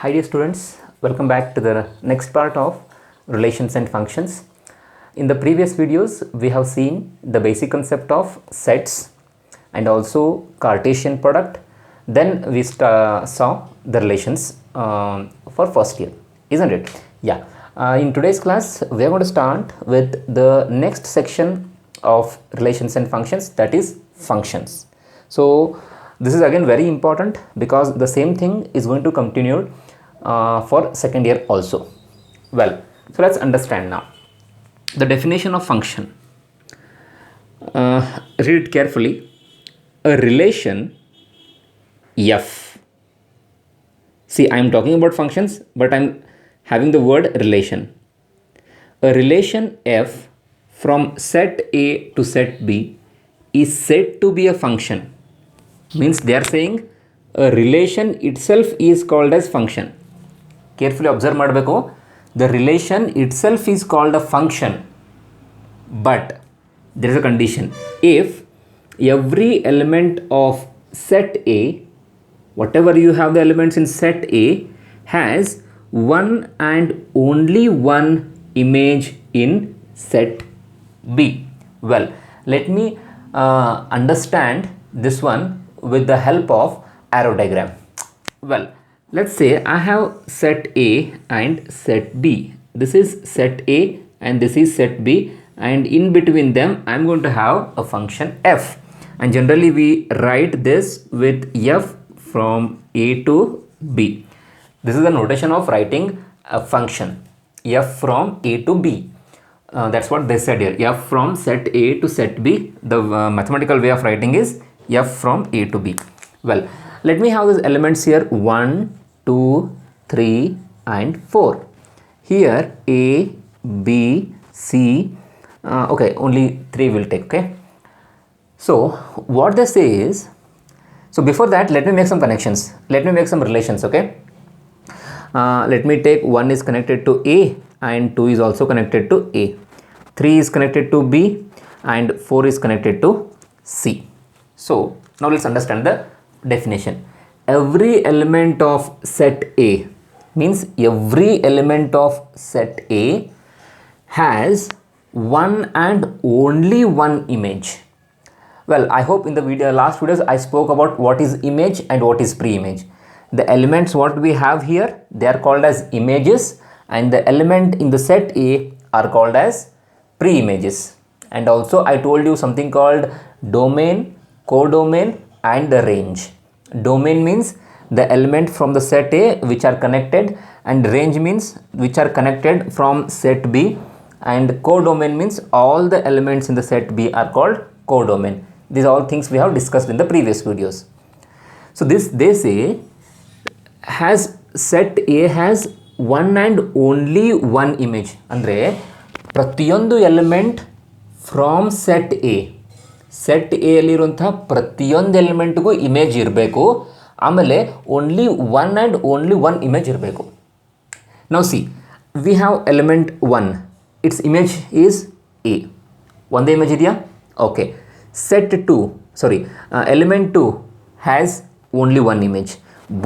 Hi dear students, welcome back to the next part of relations and functions. In the previous videos, we have seen the basic concept of sets and also Cartesian product. Then we saw the relations for first year, isn't it? Yeah. In today's class, we are going to start with the next section of relations and functions, that is functions. So this is again very important because the same thing is going to continue for second year also. Well, so let's understand now the definition of function. Read it carefully. A relation f. See, I am talking about functions, but I am having the word relation. A relation f from set A to set B is said to be a function. Means they are saying a relation itself is called as function. Carefully observe ಮಾಡಬೇಕು. The relation itself is called a function, but there is a condition. If every element of set A, whatever you have the elements in set A, has one and only one image in set B. Well, let me understand this one with the help of arrow diagram. Well, let's say I have set A and set B. This is set A and this is set B, and in between them I am going to have a function f, and generally we write this with f from A to B. This is the notation of writing a function f from A to B. That's what they said here, f from set A to set B. The mathematical way of writing is f from A to B. Well, let me have these elements here 1, 2, 3 and 4. Here A, B, C, okay, only 3 will take, okay. So what they say is, so before that let me make some connections, let me make some relations, okay. Let me take 1 is connected to A and 2 is also connected to A, 3 is connected to B and 4 is connected to C. So now let's understand the definition. Every element of set A, means every element of set A has one and only one image. Well, I hope in the last videos I spoke about what is image and what is pre-image. The elements what we have here, they are called as images, and the element in the set A are called as pre-images. And also I told you something called domain, codomain and the range. Domain means the element from the set A which are connected, and range means which are connected from set B, and codomain means all the elements in the set B are called codomain. These are all things we have discussed in the previous videos. So this they say has set A has one and only one image. Andre ಪ್ರತಿಯೊಂದು element from set A, set A ಅಲ್ಲಿರುವಂಥ ಪ್ರತಿಯೊಂದು ಎಲಿಮೆಂಟ್ಗೂ image ಇರಬೇಕು, ಆಮೇಲೆ only one and only one image ಇರಬೇಕು. ನಾವು see, we have element 1, it's image is A. ಒಂದೇ image ಇದೆಯಾ? Okay. Set 2, sorry, element 2 has only one image.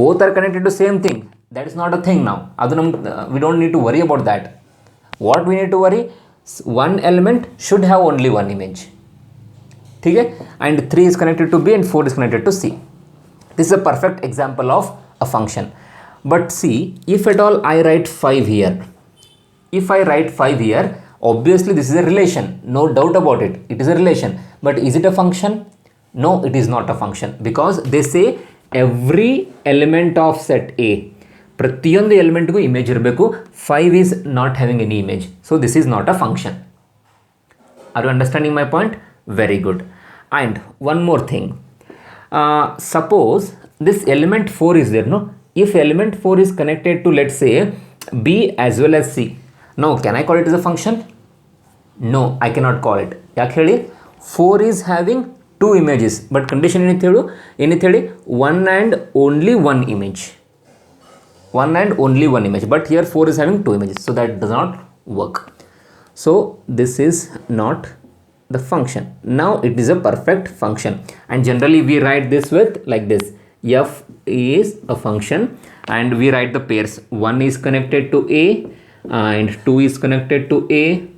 Both are connected to same thing. That is not a thing ನಾವು. ಅದು ನಮ್ಗೆ we don't need to worry about that. What we need to worry, one element should have only one image. Okay? And 3 is connected to B and 4 is connected to C. This is a perfect example of a function. But see, if at all I write 5 here, if I write 5 here, obviously this is a relation, no doubt about it. It is a relation. But is it a function? No, it is not a function, because they say every element of set A, ಪ್ರತಿಯೊಂದು ಎಲಿಮೆಂಟ್ಗೂ image ಇರಬೇಕು. 5 is not having any image, so this is not a function. Are you understanding my point? Very good. And one more thing, suppose this element 4 is there, no? If element 4 is connected to, let's say, B as well as C, now can I call it as a function? No, I cannot call it. ಯಾಕೆ ಹೇಳಿ? 4 is having 2 images, but condition ಏನಿತ್ತು ಹೇಳಿ? One and only one image. One and only one image, but here 4 is having 2 images, so that does not work. So this is not the function. Now it is a perfect function, and generally we write this with like this: f is a function, and we write the pairs. 1 is connected to A, and 2 is connected to A,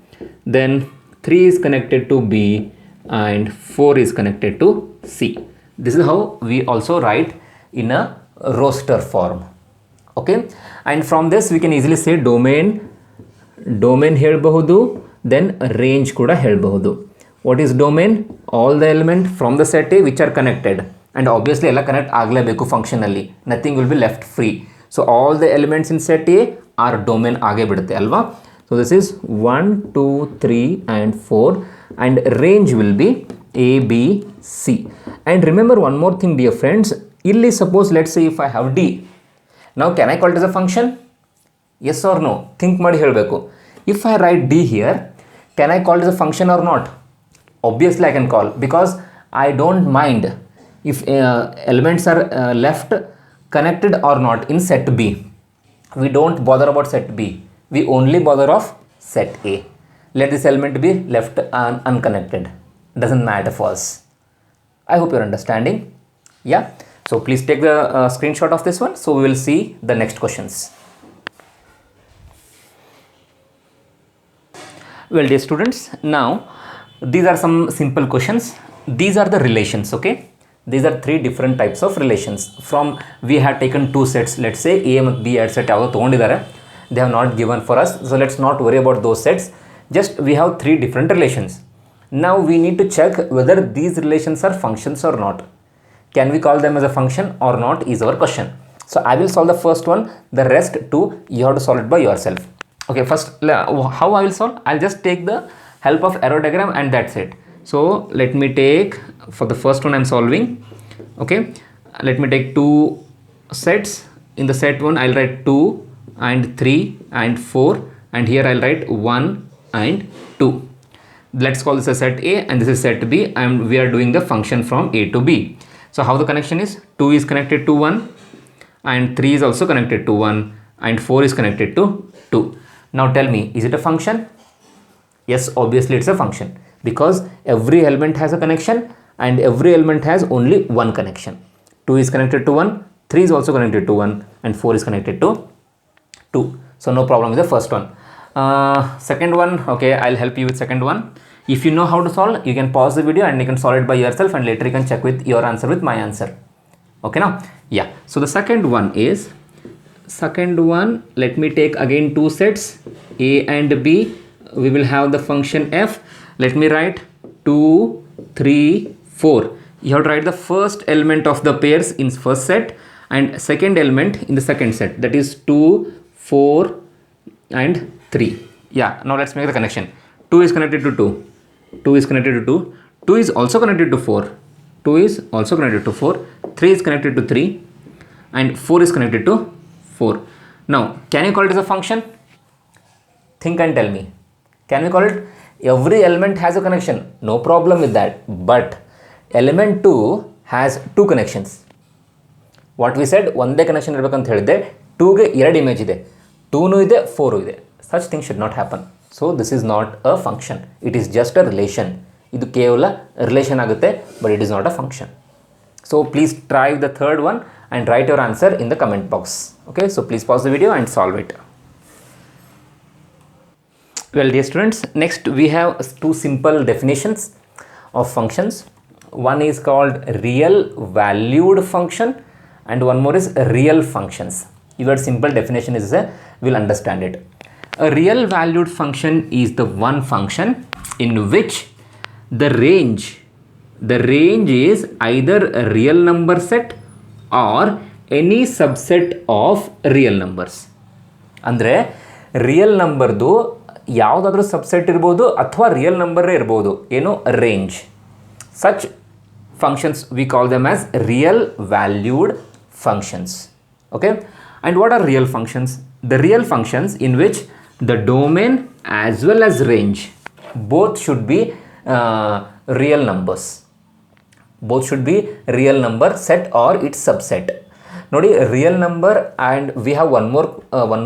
then 3 is connected to B, and 4 is connected to C. This is how we also write in a roster form. Okay, and from this we can easily say domain ಹೇಳಬಹುದು, then range ಕೂಡ ಹೇಳಬಹುದು. What is domain? All the element from the set A which are connected, and obviously ಎಲ್ಲ connect ಆಗಲೇಬೇಕು ಫಂಕ್ಷನಲ್ಲಿ, nothing will be left free. So all the elements in set A are domain ಆಗೇ ಬಿಡುತ್ತೆ ಅಲ್ವಾ. So this is 1 2 3 and 4, and range will be A B C. And remember one more thing, dear friends, illi suppose let's say if I have D, now can I call it as a function? Yes or no? Think ಮಾಡಿ ಹೇಳಬೇಕು. If I write D here, can I call it as a function or not? Obviously I can call, because I don't mind if elements are left connected or not in set B. We don't bother about set B, we only bother of set A. Let this element be left unconnected, doesn't matter for us. I hope you're understanding. Yeah, so please take the screenshot of this one, so we will see the next questions. Well, dear students, now these are some simple questions. These are the relations. Okay, these are 3 different types of relations. From we have taken 2 sets, let's say A and B at set ಯಾವುದು ತಗೊಂಡಿದ್ದಾರೆ, they have not given for us, so let's not worry about those sets. Just we have 3 different relations. Now we need to check whether these relations are functions or not. Can we call them as a function or not is our question. So I will solve the first one, the rest 2 you have to solve it by yourself. Okay, first how I will solve, I'll just take the help of arrow diagram and that's it. So let me take, for the first one I'm solving, okay, let me take 2 sets. In the set 1 I'll write 2 and 3 and 4, and here I'll write 1 and 2. Let's call this a set A and this is set B, and we are doing the function from A to B. So how the connection is, 2 is connected to 1 and 3 is also connected to 1 and 4 is connected to 2. Now tell me, is it a function? Yes, obviously it's a function, because every element has a connection and every element has only one connection. 2 is connected to 1, 3 is also connected to 1, and 4 is connected to 2. So no problem with the first one. Second one, okay, I'll help you with second one. If you know how to solve, you can pause the video and you can solve it by yourself, and later you can check with your answer with my answer. Okay now? Yeah. So the second one, let me take again 2 sets, A and B. We will have the function f. Let me write 2 3 4. You have to write the first element of the pairs in first set and second element in the second set, that is 2 4 and 3. Yeah, now let's make the connection. 2 is connected to 2, 2 is connected to 2, 2 is also connected to 4, 2 is also connected to 4, 3 is connected to 3, and 4 is connected to 4. Now can you call it as a function? Think and tell me. Can we call it? Every element has a connection, no problem with that, but element 2 has 2 connections. What we said, ಒಂದೇ connection ಇರಬೇಕಂತ ಹೇಳಿದೆ, 2ಗೆ 2 image ಇದೆ, 2 ಇದೆ 4 ಇದೆ. Such things should not happen. So this is not a function, it is just a relation. ಇದು ಕೇವಲ relation ಆಗುತ್ತೆ, but it is not a function. So please try the third one and write your answer in the comment box. Okay, so please pause the video and solve it. Well, dear students, next we have 2 simple definitions of functions. One is called real valued function and one more is real functions. Your simple definition is we'll understand it. A real valued function is the one function in which the range is either a real number set or any subset of real numbers. ಅಂದರೆ real ನಂಬರ್ದು ಯಾವುದಾದ್ರೂ subset ಇರ್ಬೋದು ಅಥವಾ real ನಂಬರೇ ಇರ್ಬೋದು, ಏನು range. Such functions we call them as real valued functions. Okay, and what are real functions? The real functions in which the domain as well as range both should be real numbers. Both should be real number set or its subset. Nodi, real number, and we have one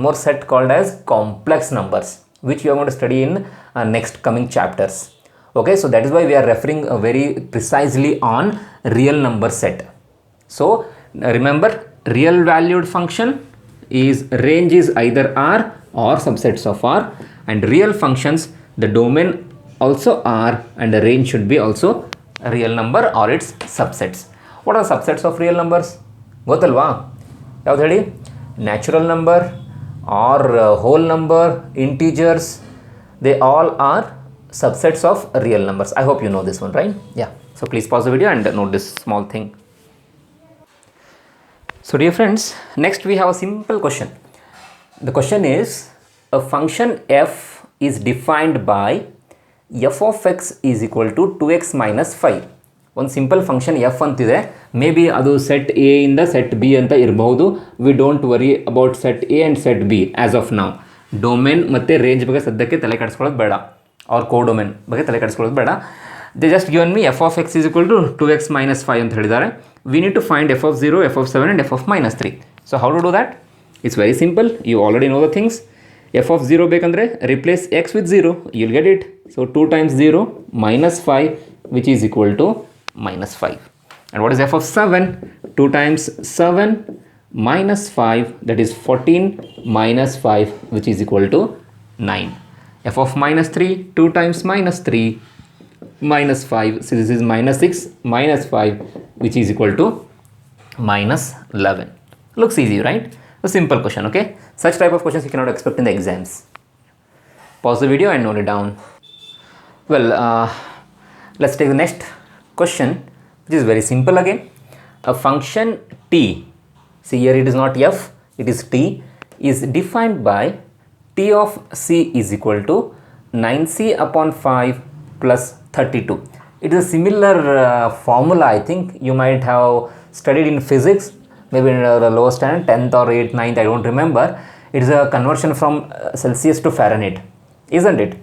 more set called as complex numbers, which we are going to study in next coming chapters. Okay, so that is why we are referring very precisely on real number set. So Remember, real valued function is range is either R or subsets of R, and real functions the domain also R and the range should be also a real number or its subsets. What are subsets of real numbers? ಗೊತ್ತಲ್ವಾ? ಯಾವ್ದು ಹೇಳಿ? Natural number or whole number, integers, they all are subsets of real numbers. I hope you know this one, right? Yeah. So please pause the video and note this small thing. So dear friends, next we have a simple question. The question is, a function f is defined by f of x is equal to 2x minus 5. ಒಂದು simple function F ಅಂತಿದೆ. May be ಅದು set A ಇಂದ set B ಅಂತ ಇರಬಹುದು. We don't worry about set A and set be as of ನಾವು. Domain ಮತ್ತು range ಬಗ್ಗೆ ಸದ್ಯಕ್ಕೆ ತಲೆ ಕೆಡಿಸ್ಕೊಳ್ಳೋದು ಬೇಡ, ಅವ್ರ ಕೋಡೊಮೇನ್ ಬಗ್ಗೆ ತಲೆ ಕೆಡಿಸ್ಕೊಳ್ಳೋದು ಬೇಡ. They just given me f of x is equal to 2x minus 5 ಅಂತ ಹೇಳಿದ್ದಾರೆ. We need to find f of 0, f of 7 and f of minus 3. So how to do that? It's very simple. You already know the things. F of 0 ಬೇಕಂದರೆ replace x with 0, you'll get it. So 2 times 0 minus 5 which is equal to minus 5. And what is f of 7? 2 times 7 minus 5, that is 14 minus 5 which is equal to 9. F of minus 3, 2 times minus 3 minus 5, so this is minus 6 minus 5 which is equal to minus 11. Looks easy, right? A simple question, okay? Such type of questions you cannot expect in the exams. Pause the video and note it down. Well, let's take the next question, which is very simple again. A function t, see here it is not f, it is t, is defined by t of c is equal to 9c upon 5 plus 32. It is a similar formula. I think you might have studied in physics, maybe in the lower standard, 10th or 8th, 9th, I don't remember. It is a conversion from Celsius to Fahrenheit, isn't it?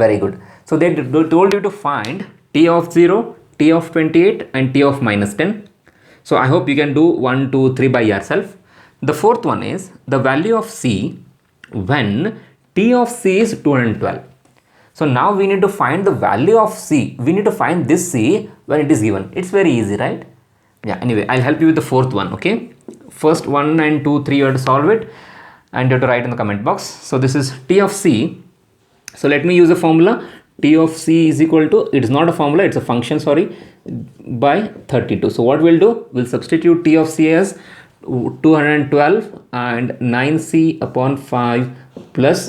Very good. So they told you to find t of 0, t of 28 and t of minus 10. So I hope you can do 1, 2, 3 by yourself. The fourth one is the value of c when t of c is 212. So now we need to find the value of c. We need to find this c when it is given. It's very easy, right? Yeah, anyway, I'll help you with the fourth one, okay? First 1 and 2, 3 you have to solve it and you have to write in the comment box. So this is t of c. So let me use a formula. T of c is equal to, it is not a formula, it's a function, sorry, by 32. So what we'll do, we'll substitute t of c as 212 and 9c upon 5 plus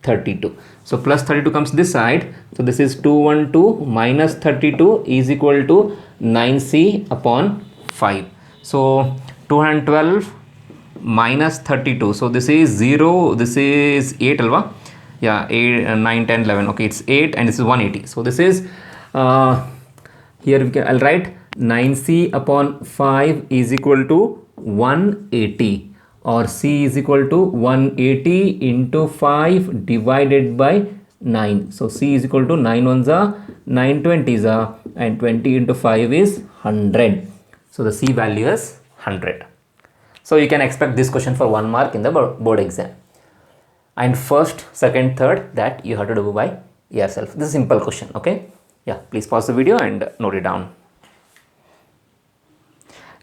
32. So plus 32 comes this side. So this is 212 minus 32 is equal to 9c upon 5. So 212 minus 32. So this is 0, this is 8 alva. Yeah, 8, 9, 10, 11. Okay, it's 8 and this is 180. So this is, here we can, I'll write 9c upon 5 is equal to 180, or c is equal to 180 into 5 divided by 9. So c is equal to 9 ones are 9 20s are, and 20 into 5 is 100. So the c value is 100. So you can expect this question for 1 mark in the board exam. And first, second, third, that you have to do by yourself. This is a simple question, okay? Yeah, please pause the video and note it down.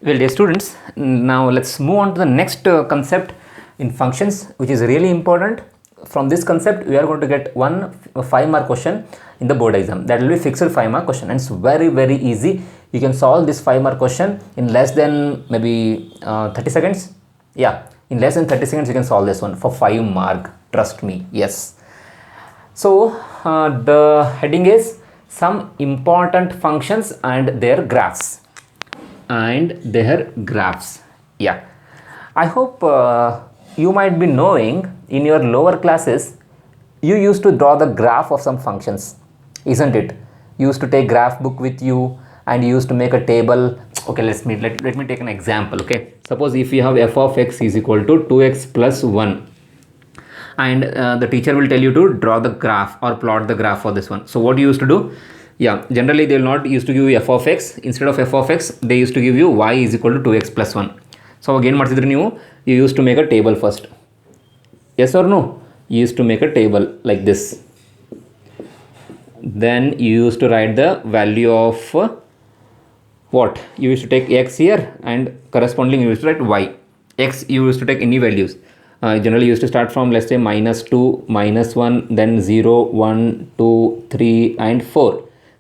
Well, dear students, now let's move on to the next concept in functions, which is really important. From this concept, we are going to get one 5-mark question in the board exam. That will be fixed 5-mark question, and it's very, very easy. You can solve this 5-mark question in less than maybe 30 seconds. Yeah, in less than 30 seconds, you can solve this one for 5 mark. Trust me, yes. So the heading is some important functions and their graphs. Yeah, I hope you might be knowing in your lower classes you used to draw the graph of some functions, isn't it? You used to take graph book with you and you used to make a table. Okay, let me take an example. Okay, suppose if you have f of x is equal to 2x plus 1, and the teacher will tell you to draw the graph or plot the graph for this one. So what you used to do? Yeah, generally they will not used to give you f of x. Instead of f of x, they used to give you y is equal to 2x plus 1. So again, you used to make a table first. Yes or no? You used to make a table like this. Then you used to write the value of what? You used to take x here and corresponding you used to write y. X you used to take any values. Generally used to start from, let's say, -2, -1, then 0, 1, 2, 3 and 4.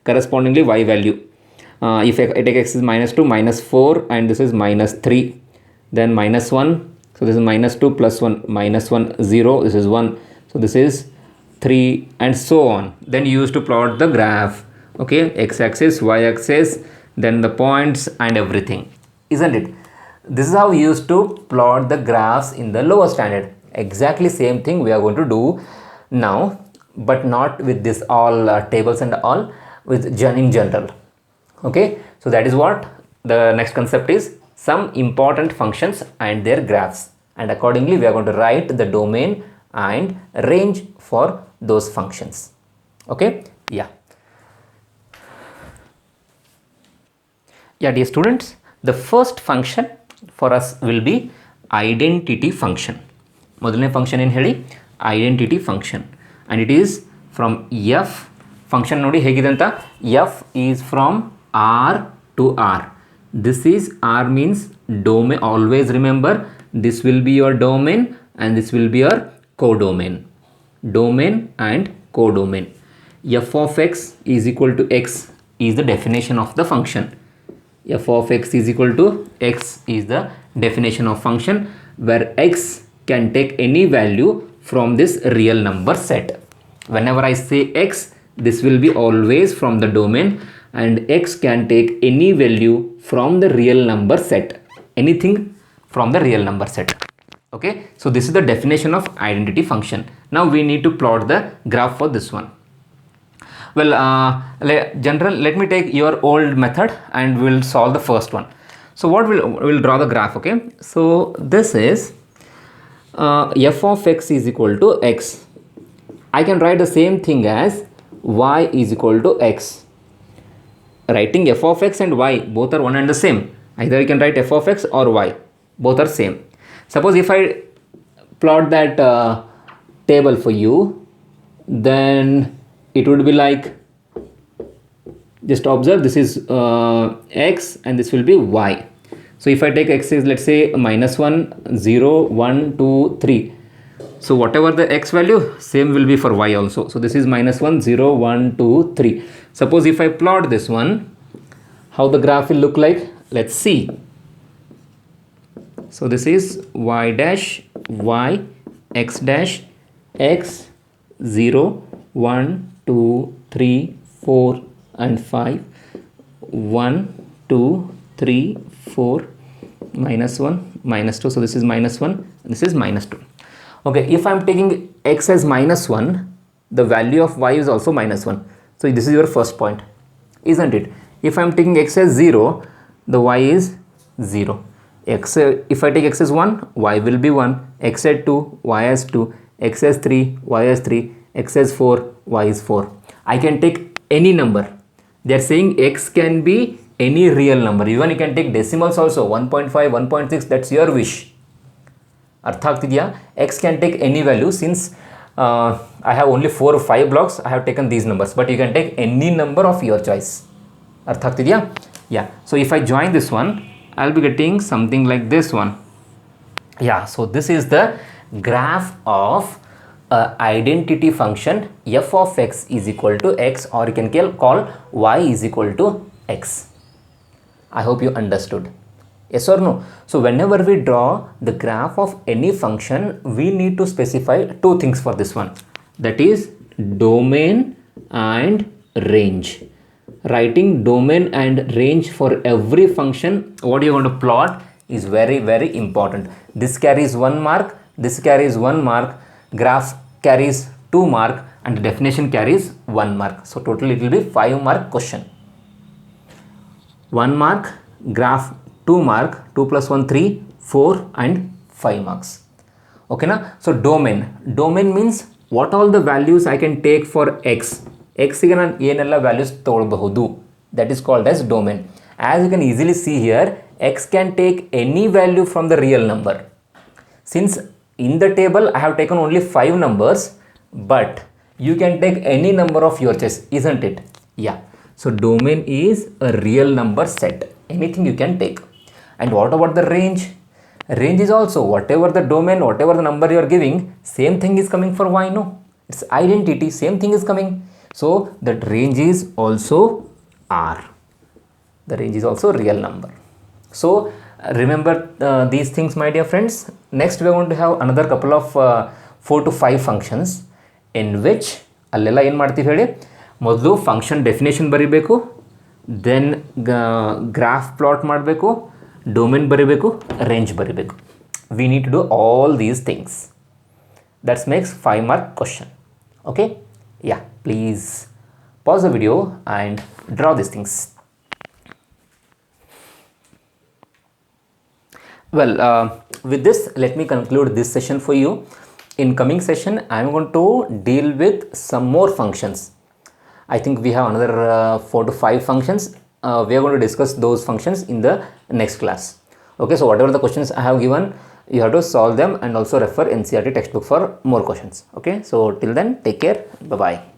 Correspondingly y value. If I take x is -2, -4 and this is -3, then -1, so this is -2 plus 1, -1, 0, this is 1, so this is 3 and so on. Then you used to plot the graph, okay, x-axis, y-axis, then the points and everything, isn't it? This is how we used to plot the graphs in the lower standard. Exactly same thing we are going to do now, but not with this all tables and all, with in general. Okay, so that is what the next concept is, some important functions and their graphs, and accordingly we are going to write the domain and range for those functions. Okay, yeah, dear students, the first function for us will be identity function. ಮೊದಲನೇ function ಏನು ಹೇಳಿ, identity function, and it is from f. Function ನೋಡಿ ಹೇಗಿದೆ ಅಂತ, f is from R to R. This is R means domain. Always remember, this will be your domain and this will be your codomain. Domain and codomain. F of x is equal to x is the definition of the function. F of x is equal to x is the definition of function, where x can take any value from this real number set. Whenever I say x, this will be always from the domain, and x can take any value from the real number set, anything from the real number set. Okay, so this is the definition of identity function. Now we need to plot the graph for this one. Well, let me take your old method and we'll solve the first one. So what we'll draw the graph. Okay, so this is f of x is equal to x. I can write the same thing as y is equal to x. Writing f of x and y, both are one and the same. Either you can write f of x or y, both are same. Suppose if I plot that table for you, then it would be like, just observe, this is x and this will be y. So if I take x is, let's say, -1, 0, 1, 2, 3. So whatever the x value, same will be for y also. So this is -1, 0, 1, 2, 3. Suppose if I plot this one, how the graph will look like, let's see. So this is y dash, y, x dash, x, 0, 1, 2, 3, 4 and 5, 1, 2, 3, 4, -1, -2. So this is -1, this is -2. Okay, if I am taking x as -1, the value of y is also -1. So this is your first point, isn't it? If I am taking x as 0, the y is 0. If I take x as 1, y will be 1. X as 2, y as 2. X as 3, y as 3. X as 4, y is 4. I can take any number. They are saying x can be any real number. Even you can take decimals also, 1.5, 1.6, that's your wish. ಅರ್ಥ ಆಗ್ತಿದೆಯಾ? x can take any value. Since I have only 4 or 5 blocks, I have taken these numbers, but you can take any number of your choice. ಅರ್ಥ ಆಗ್ತಿದೆಯಾ? Yeah, so if I join this one, I'll be getting something like this one. Yeah, so this is the graph of identity function f of x is equal to x, or you can call y is equal to x. I hope you understood. Yes or no? So whenever we draw the graph of any function, we need to specify two things for this one, that is domain and range. Writing domain and range for every function what you are going to plot is very, very important. This carries 1 mark, this carries 1 mark, graph carries 2 mark, and definition carries 1 mark. So total it will be 5 mark question. 1 mark, graph 2 mark, 2 plus 1, 3, 4 and 5 marks. Okay na? So domain means what all the values I can take for x. x ಗೆ ನಾನು ಏನೆಲ್ಲ values ತಗೊಳ್ಬಹುದು, that is called as domain. As you can easily see here, x can take any value from the real number. Since in the table I have taken only 5 numbers, but you can take any number of your choice, isn't it? Yeah. So domain is a real number set. anything you can take. And what about the range? Range is also whatever the domain, whatever the number you are giving, same thing is coming for y. No, it's identity, same thing is coming. So that range is also R. The range is also real number. So remember these things, my dear friends. Next we are going to have another couple of 4 to 5 functions in which ಅಲ್ಲೆಲ್ಲ ಏನು ಮಾಡ್ತೀವಿ ಹೇಳಿ, ಮೊದಲು function definition ಬರೀಬೇಕು, then graph plot ಮಾಡಬೇಕು, domain ಬರೀಬೇಕು, range ಬರೀಬೇಕು. We need to do all these things. That's makes 5 mark question. Okay, yeah, please pause the video and draw these things. Well, with this, let me conclude this session for you. In coming session, I am going to deal with some more functions. I think we have another 4 to 5 functions. We are going to discuss those functions in the next class. Okay, so whatever the questions I have given, you have to solve them and also refer NCERT textbook for more questions. Okay, so till then, take care. Bye bye.